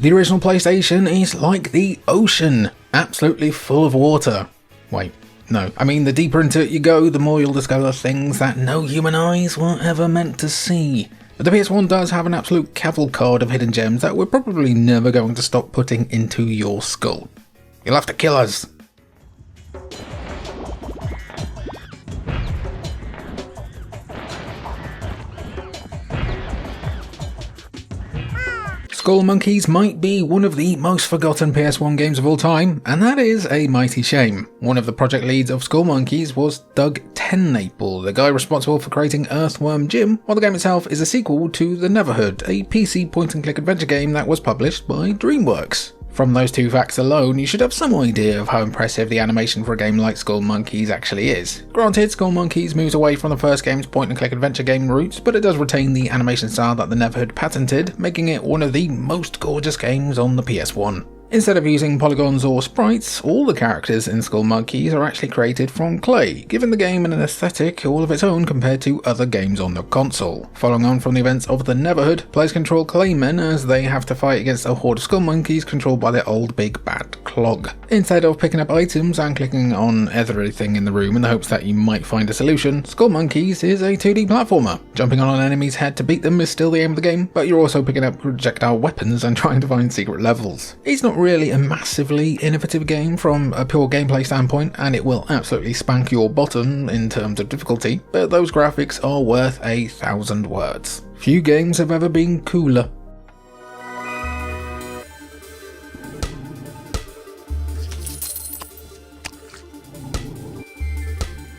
The original PlayStation is like the ocean, absolutely full of water. Wait, no, I mean the deeper into it you go, the more you'll discover things that no human eyes were ever meant to see. But the PS1 does have an absolute cavalcade of hidden gems that we're probably never going to stop putting into your skull. You'll have to kill us. Skull Monkeys might be one of the most forgotten PS1 games of all time, and that is a mighty shame. One of the project leads of Skull Monkeys was Doug Tennaple, the guy responsible for creating Earthworm Jim, while the game itself is a sequel to The Neverhood, a PC point-and-click adventure game that was published by DreamWorks. From those two facts alone, you should have some idea of how impressive the animation for a game like Skull Monkeys actually is. Granted, Skull Monkeys moves away from the first game's point-and-click adventure game roots, but it does retain the animation style that the Neverhood patented, making it one of the most gorgeous games on the PS1. Instead of using polygons or sprites, all the characters in Skull Monkeys are actually created from clay, giving the game an aesthetic all of its own compared to other games on the console. Following on from the events of the Neverhood, players control claymen as they have to fight against a horde of Skull Monkeys controlled by their old big bad clog. Instead of picking up items and clicking on everything in the room in the hopes that you might find a solution, Skull Monkeys is a 2D platformer. Jumping on an enemy's head to beat them is still the aim of the game, but you're also picking up projectile weapons and trying to find secret levels. It's not really a massively innovative game from a pure gameplay standpoint, and it will absolutely spank your bottom in terms of difficulty, but those graphics are worth 1,000 words. Few games have ever been cooler.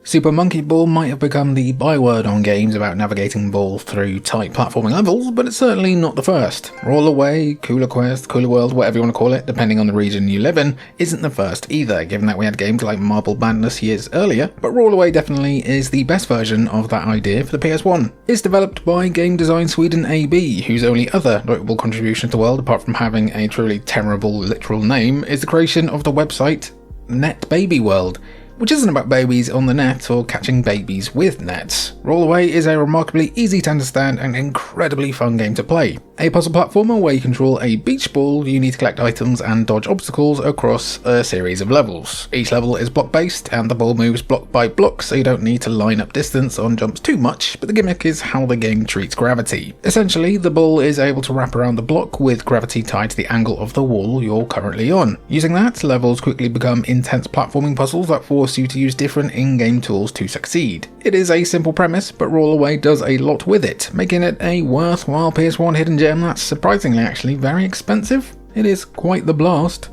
Super Monkey Ball might have become the byword on games about navigating balls through tight platforming levels, but it's certainly not the first. Roll Away, Cooler Quest, Cooler World, whatever you want to call it, depending on the region you live in, isn't the first either, given that we had games like Marble Madness years earlier, but Roll Away definitely is the best version of that idea for the PS1. It's developed by Game Design Sweden AB, whose only other notable contribution to the world, apart from having a truly terrible literal name, is the creation of the website Net Baby World, which isn't about babies on the net or catching babies with nets. Roll Away is a remarkably easy to understand and incredibly fun game to play. A puzzle platformer where you control a beach ball, you need to collect items and dodge obstacles across a series of levels. Each level is block based and the ball moves block by block, so you don't need to line up distance on jumps too much, but the gimmick is how the game treats gravity. Essentially, the ball is able to wrap around the block with gravity tied to the angle of the wall you're currently on. Using that, levels quickly become intense platforming puzzles that force you to use different in-game tools to succeed. It is a simple premise, but Roll Away does a lot with it, making it a worthwhile PS1 hidden gem that's surprisingly actually very expensive. It is quite the blast.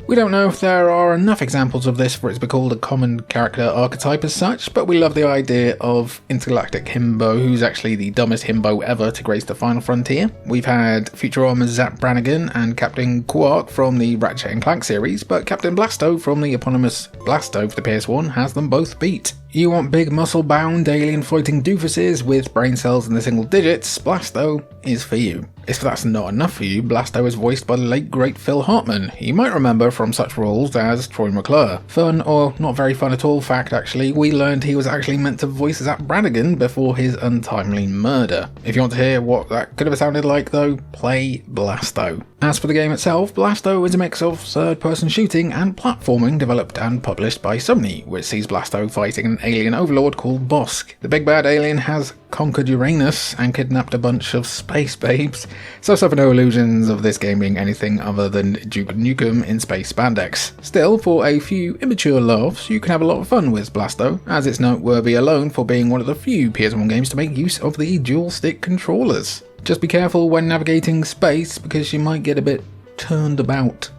We don't know if there are enough examples of this for it to be called a common character archetype as such, but we love the idea of Intergalactic Himbo, who's actually the dumbest himbo ever to grace the final frontier. We've had Futurama's Zapp Brannigan and Captain Quark from the Ratchet & Clank series, but Captain Blasto from the eponymous Blasto for the PS1 has them both beat. You want big muscle-bound alien-fighting doofuses with brain cells in the single digits, Blasto is for you. If that's not enough for you, Blasto is voiced by the late great Phil Hartman. You might remember from such roles as Troy McClure. Fun, or not very fun at all fact actually, we learned he was actually meant to voice Zapp Brannigan before his untimely murder. If you want to hear what that could have sounded like though, play Blasto. As for the game itself, Blasto is a mix of third-person shooting and platforming developed and published by Sony, which sees Blasto fighting an alien overlord called Bosk. The big bad alien has conquered Uranus and kidnapped a bunch of space babes, so suffer no illusions of this game being anything other than Duke Nukem in space spandex. Still, for a few immature laughs, you can have a lot of fun with Blasto, as it's noteworthy alone for being one of the few PS1 games to make use of the dual stick controllers. Just be careful when navigating space because you might get a bit turned about.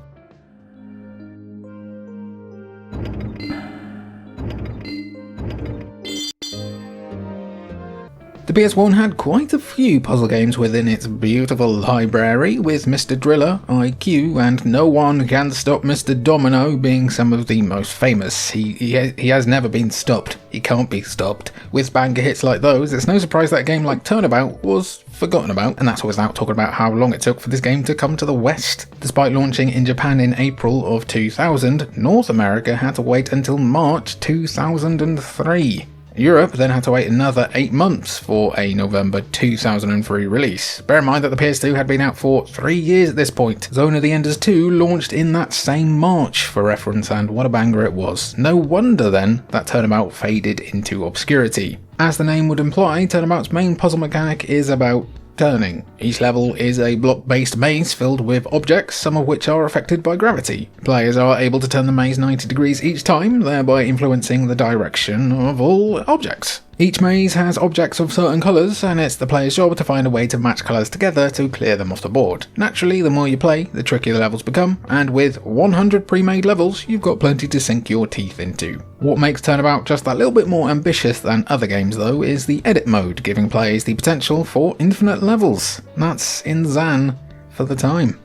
The PS1 had quite a few puzzle games within its beautiful library, with Mr. Driller, IQ, and No One Can Stop Mr. Domino being some of the most famous. He has never been stopped. He can't be stopped. With banger hits like those, it's no surprise that a game like Turnabout was forgotten about, and that's without talking about how long it took for this game to come to the West. Despite launching in Japan in April of 2000, North America had to wait until March 2003. Europe then had to wait another 8 months for a November 2003 release. Bear in mind that the PS2 had been out for 3 years at this point. Zone of the Enders 2 launched in that same March for reference, and what a banger it was. No wonder then that Turnabout faded into obscurity. As the name would imply, Turnabout's main puzzle mechanic is about turning. Each level is a block-based maze filled with objects, some of which are affected by gravity. Players are able to turn the maze 90 degrees each time, thereby influencing the direction of all objects. Each maze has objects of certain colours, and it's the player's job to find a way to match colours together to clear them off the board. Naturally, the more you play, the trickier the levels become, and with 100 pre-made levels, you've got plenty to sink your teeth into. What makes Turnabout just that little bit more ambitious than other games though is the edit mode, giving players the potential for infinite levels. That's in Zan for the time.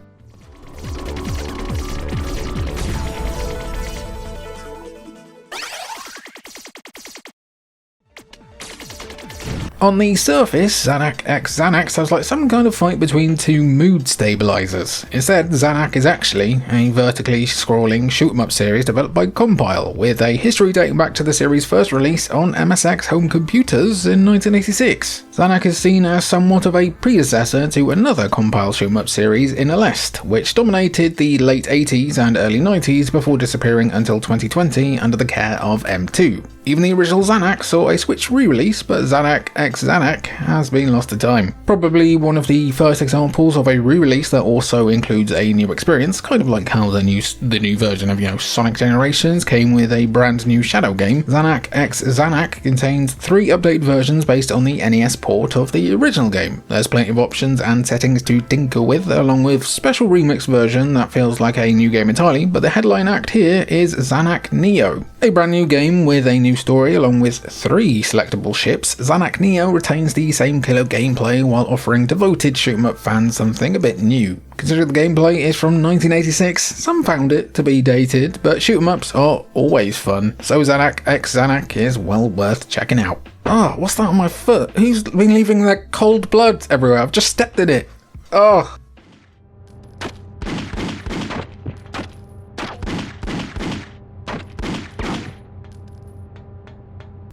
On the surface, Zanac x Zanac sounds like some kind of fight between two mood stabilizers. Instead, Zanac is actually a vertically scrolling shoot-'em-up series developed by Compile, with a history dating back to the series' first release on MSX home computers in 1986. Zanac is seen as somewhat of a predecessor to another Compile shoot-'em-up series in Alest, which dominated the late 80s and early 90s before disappearing until 2020 under the care of M2. Even the original Zanac saw a Switch re-release, but Zanac x Zanac has been lost to time. Probably one of the first examples of a re-release that also includes a new experience, kind of like how the new version of Sonic Generations came with a brand new Shadow game. Zanac x Zanac contains 3 updated versions based on the NES port of the original game. There's plenty of options and settings to tinker with, along with special remix version that feels like a new game entirely, but the headline act here is Zanac Neo. A brand new game with a new story along with 3 selectable ships, Zanac Neo retains the same killer gameplay while offering devoted shoot-'em-up fans something a bit new. Considering the gameplay is from 1986, some found it to be dated, but shoot-'em-ups are always fun, so Zanac x Zanac is well worth checking out. Ah, what's that on my foot? Who's been leaving that cold blood everywhere? I've just stepped in it. Oh.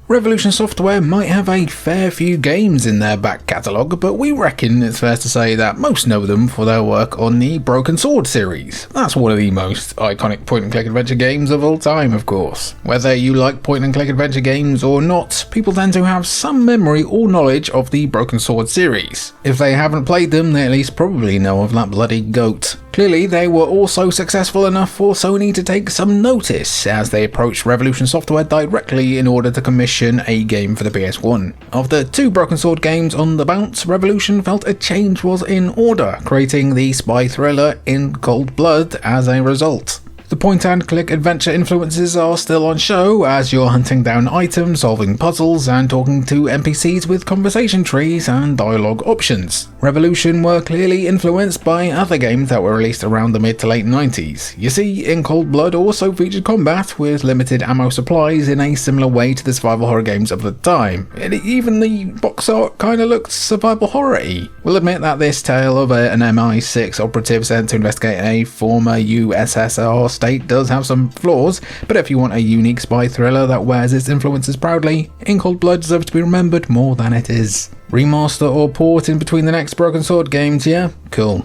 Revolution Software might have a fair few games in their back catalogue, but we reckon it's fair to say that most know them for their work on the Broken Sword series. That's one of the most iconic point-and-click adventure games of all time, of course. Whether you like point-and-click adventure games or not, people tend to have some memory or knowledge of the Broken Sword series. If they haven't played them, they at least probably know of that bloody goat. Clearly, they were also successful enough for Sony to take some notice as they approached Revolution Software directly in order to commission a game for the PS1. Of the 2 Broken Sword games on the bounce, Revolution felt a change was in order, creating the spy thriller In Cold Blood as a result. The point-and-click adventure influences are still on show as you're hunting down items, solving puzzles, and talking to NPCs with conversation trees and dialogue options. Revolution were clearly influenced by other games that were released around the mid to late 90s. You see, In Cold Blood also featured combat with limited ammo supplies in a similar way to the survival horror games of the time. Even the box art kinda looked survival horror-y. We'll admit that this tale of an MI6 operative sent to investigate a former USSR state does have some flaws, but if you want a unique spy thriller that wears its influences proudly, In Cold Blood deserves to be remembered more than it is. Remaster or port in between the next Broken Sword games, yeah? Cool.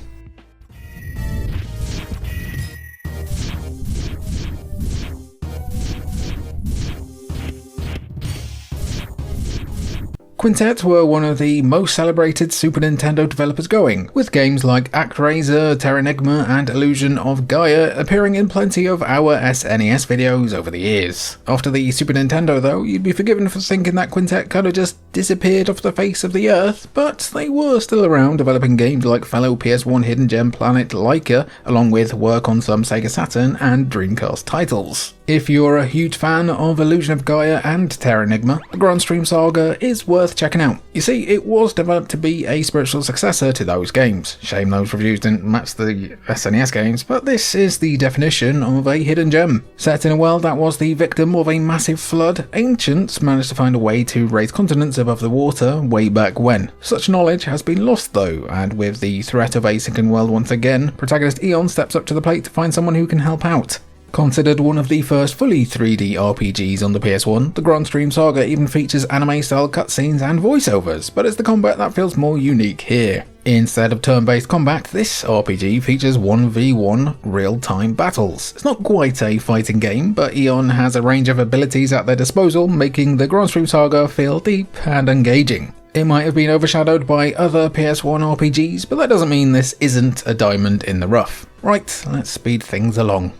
Quintet were one of the most celebrated Super Nintendo developers going, with games like ActRaiser, Terranigma, and Illusion of Gaia appearing in plenty of our SNES videos over the years. After the Super Nintendo though, you'd be forgiven for thinking that Quintet kinda just disappeared off the face of the earth, but they were still around developing games like fellow PS1 hidden gem planet Laika, along with work on some Sega Saturn and Dreamcast titles. If you're a huge fan of Illusion of Gaia and Terranigma, the Grand Stream Saga is worth checking out. You see, it was developed to be a spiritual successor to those games. Shame those reviews didn't match the SNES games, but this is the definition of a hidden gem. Set in a world that was the victim of a massive flood, ancients managed to find a way to raise continents above the water way back when. Such knowledge has been lost though, and with the threat of a sinking world once again, protagonist Eon steps up to the plate to find someone who can help out. Considered one of the first fully 3D RPGs on the PS1, the Grand Stream Saga even features anime-style cutscenes and voiceovers, but it's the combat that feels more unique here. Instead of turn-based combat, this RPG features 1v1 real-time battles. It's not quite a fighting game, but Eon has a range of abilities at their disposal, making the Grand Stream Saga feel deep and engaging. It might have been overshadowed by other PS1 RPGs, but that doesn't mean this isn't a diamond in the rough. Right, let's speed things along.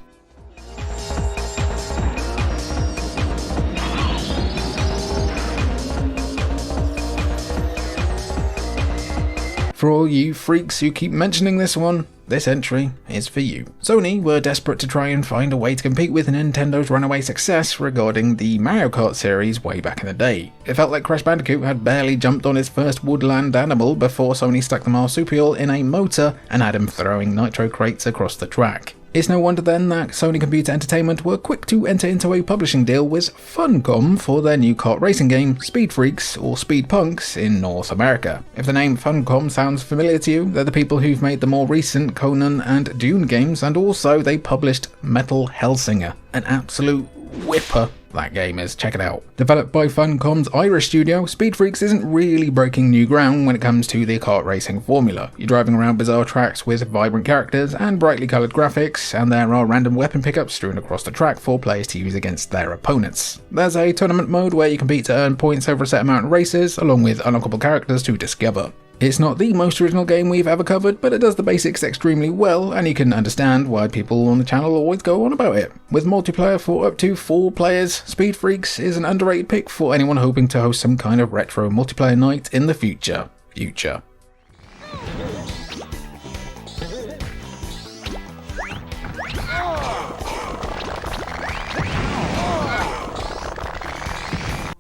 For all you freaks who keep mentioning this one, this entry is for you. Sony were desperate to try and find a way to compete with Nintendo's runaway success regarding the Mario Kart series way back in the day. It felt like Crash Bandicoot had barely jumped on his first woodland animal before Sony stuck the marsupial in a motor and had him throwing nitro crates across the track. It's no wonder then that Sony Computer Entertainment were quick to enter into a publishing deal with Funcom for their new kart racing game Speed Freaks or Speed Punks in North America. If the name Funcom sounds familiar to you, they're the people who've made the more recent Conan and Dune games, and also they published Metal Hellsinger, an absolute whipper that game is. Check it out. Developed by Funcom's Irish studio, Speed Freaks isn't really breaking new ground when it comes to the kart racing formula. You're driving around bizarre tracks with vibrant characters and brightly coloured graphics, and there are random weapon pickups strewn across the track for players to use against their opponents. There's a tournament mode where you compete to earn points over a set amount of races, along with unlockable characters to discover. It's not the most original game we've ever covered, but it does the basics extremely well, and you can understand why people on the channel always go on about it. With multiplayer for up to 4 players, Speed Freaks is an underrated pick for anyone hoping to host some kind of retro multiplayer night in the future.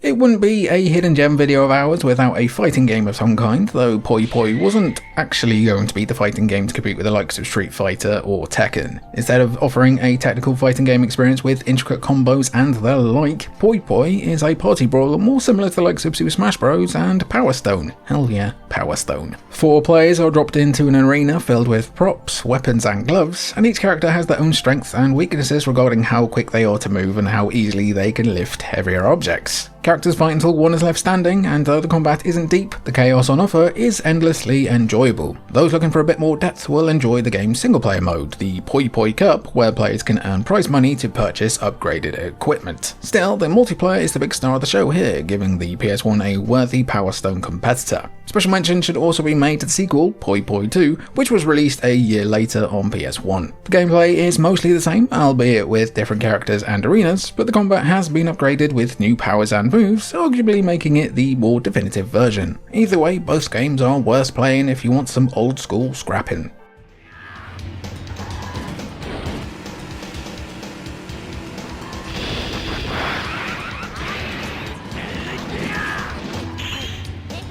It wouldn't be a hidden gem video of ours without a fighting game of some kind, though Poi Poi wasn't actually going to be the fighting game to compete with the likes of Street Fighter or Tekken. Instead of offering a technical fighting game experience with intricate combos and the like, Poi Poi is a party brawler more similar to the likes of Super Smash Bros. And Power Stone. Hell yeah, Power Stone. 4 players are dropped into an arena filled with props, weapons and gloves, and each character has their own strengths and weaknesses regarding how quick they are to move and how easily they can lift heavier objects. Characters fight until one is left standing, and though the combat isn't deep, the chaos on offer is endlessly enjoyable. Those looking for a bit more depth will enjoy the game's single-player mode, the Poi Poi Cup, where players can earn prize money to purchase upgraded equipment. Still, the multiplayer is the big star of the show here, giving the PS1 a worthy Power Stone competitor. Special mention should also be made to the sequel, Poi Poi 2, which was released a year later on PS1. The gameplay is mostly the same, albeit with different characters and arenas, but the combat has been upgraded with new powers and moves, arguably making it the more definitive version. Either way, both games are worth playing if you want some old school scrapping.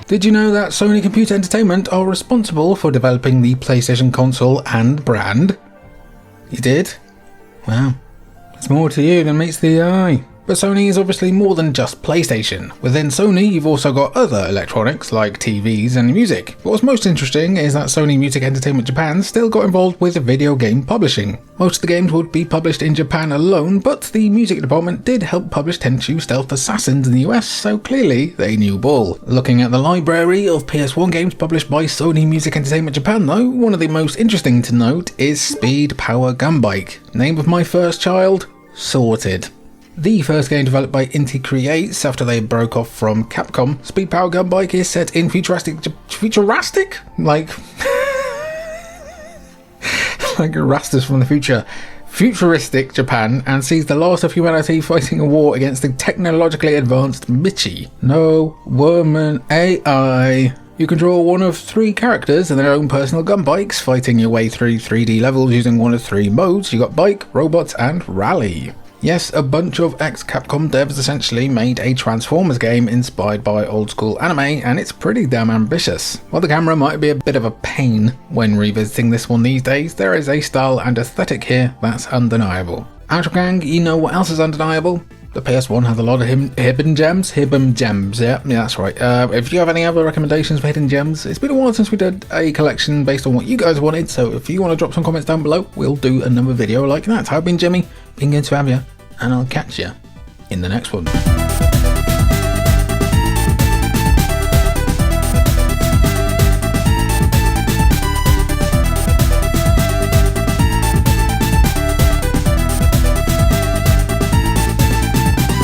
Did you know that Sony Computer Entertainment are responsible for developing the PlayStation console and brand? You did? Wow. There's more to you than meets the eye. But Sony is obviously more than just PlayStation. Within Sony, you've also got other electronics like TVs and music. But what's most interesting is that Sony Music Entertainment Japan still got involved with video game publishing. Most of the games would be published in Japan alone, but the music department did help publish Tenchu Stealth Assassins in the US, so clearly they knew ball. Looking at the library of PS1 games published by Sony Music Entertainment Japan though, one of the most interesting to note is Speed Power Gunbike. Name of my first child? Sorted. The first game developed by Inti Creates after they broke off from Capcom, Speed Power Gunbike is set in futuristic? Like Rastas from the future. Futuristic Japan, and sees the last of humanity fighting a war against the technologically advanced Michi. No woman AI. You control one of 3 characters and their own personal gun bikes, fighting your way through 3D levels using one of 3 modes. You got bike, robot and rally. Yes, a bunch of ex-Capcom devs essentially made a Transformers game inspired by old school anime, and it's pretty damn ambitious. While the camera might be a bit of a pain when revisiting this one these days, there is a style and aesthetic here that's undeniable. Chang, you know what else is undeniable? The PS1 has a lot of hidden gems, yeah that's right. If you have any other recommendations for hidden gems, it's been a while since we did a collection based on what you guys wanted, so if you want to drop some comments down below, we'll do another video like that. I've been Jimmy, been good to have you, and I'll catch you in the next one.